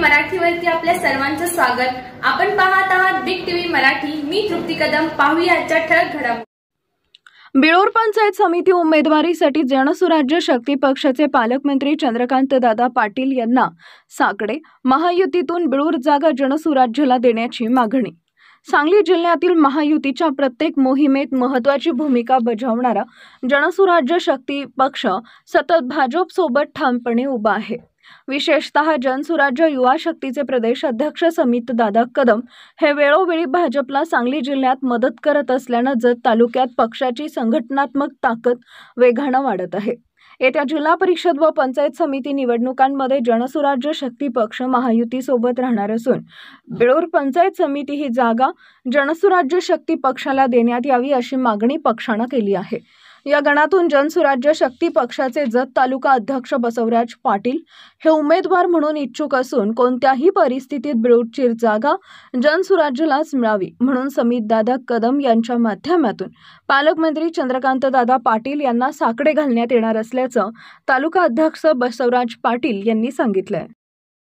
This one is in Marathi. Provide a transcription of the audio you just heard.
मराठीवरती आपल्या सर्वांचं स्वागत। आपण पाहत आहात बिग टीव्ही मराठी। मी तृप्ती कदम। पाहूया आजच्या ठळक घडामोडी। बिळूर पंचायत समिती उमेदवारीसाठी जनसुराज्य शक्ती पक्षाचे पालकमंत्री चंद्रकांत दादा पाटील यांना साकडे। महायुतीतून बिळूर जागा जनसुराज्यला देण्याची मागणी। सांगली जिल्ह्यातील महायुतीच्या प्रत्येक मोहिमेत महत्त्वाची भूमिका बजावणारा जनसुराज्य शक्ती पक्ष सतत भाजप सोबत ठामपणे उभा आहे। विशेषतः जनसुराज्य युवा शक्तीचे प्रदेश अध्यक्ष समित दादा कदम हे वेळोवेळी भाजपला सांगली जिल्ह्यात मदत करत असल्याने जत तालुक्यात पक्षाची संघटनात्मक ताकद वेगाने वाढत आहे। येत्या जिल्हा परिषद व पंचायत समिती निवडणुकांमध्ये जनसुराज्य शक्ती पक्ष महायुती सोबत राहणार असून बिळूर पंचायत समिती ही जागा जनसुराज्य शक्ती पक्षाला देण्यात यावी अशी मागणी पक्षाने केली आहे। या गणातून जनसुराज्य शक्ती पक्षाचे जत तालुका अध्यक्ष बसवराज पाटील हे उमेदवार म्हणून इच्छुक असून कोणत्याही परिस्थितीत बिळूरची जागा जनसुराज्यलाच मिळावी म्हणून समित दादा कदम यांच्या माध्यमातून पालकमंत्री चंद्रकांत दादा पाटील यांना साकडे घालण्यात येणार असल्याचं तालुका अध्यक्ष बसवराज पाटील यांनी सांगितलं।